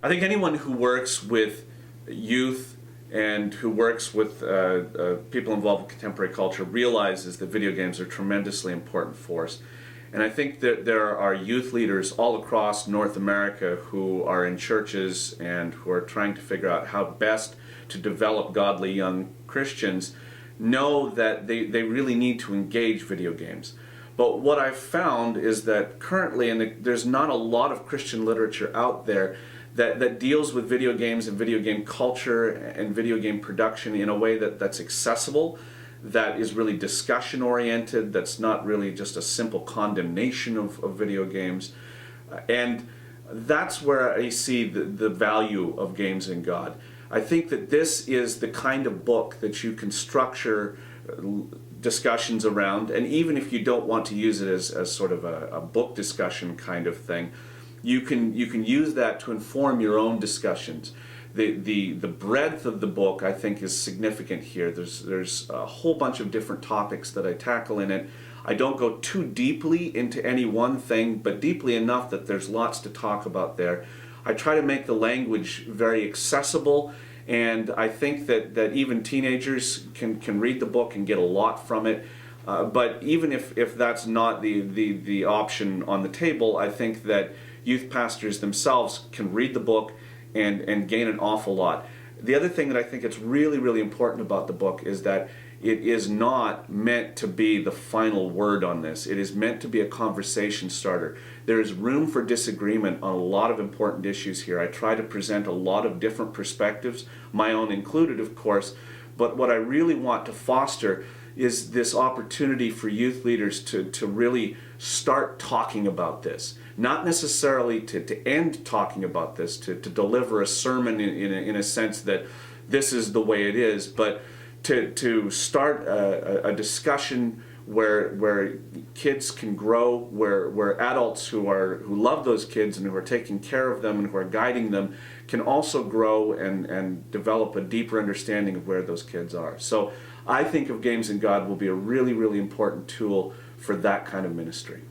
I think anyone who works with youth and who works with people involved in contemporary culture realizes that video games are a tremendously important force. And I think that there are youth leaders all across North America who are in churches and who are trying to figure out how best to develop godly young Christians, know that they really need to engage video games. But what I've found is that currently, and there's not a lot of Christian literature out there that deals with video games and video game culture and video game production in a way that's accessible, that is really discussion oriented, that's not really just a simple condemnation of video games. And that's where I see the value of Games in God. I think that this is the kind of book that you can structure discussions around, and even if you don't want to use it as sort of a book discussion kind of thing, you can use that to inform your own discussions. The breadth of the book, I think, is significant here. There's a whole bunch of different topics that I tackle in it. I don't go too deeply into any one thing, but deeply enough that there's lots to talk about there. I try to make the language very accessible, and I think that even teenagers can read the book and get a lot from it. But even if that's not the option on the table, I think that youth pastors themselves can read the book and gain an awful lot. The other thing that I think is really, really important about the book is that it is not meant to be the final word on this. It is meant to be a conversation starter. There is room for disagreement on a lot of important issues here. I try to present a lot of different perspectives, my own included, of course, but what I really want to foster is this opportunity for youth leaders to really start talking about this. Not necessarily to end talking about this, to deliver a sermon in a sense that this is the way it is, but to start a discussion where kids can grow, where adults who love those kids and who are taking care of them and who are guiding them can also grow and develop a deeper understanding of where those kids are. So I think of Games in God will be a really, really important tool for that kind of ministry.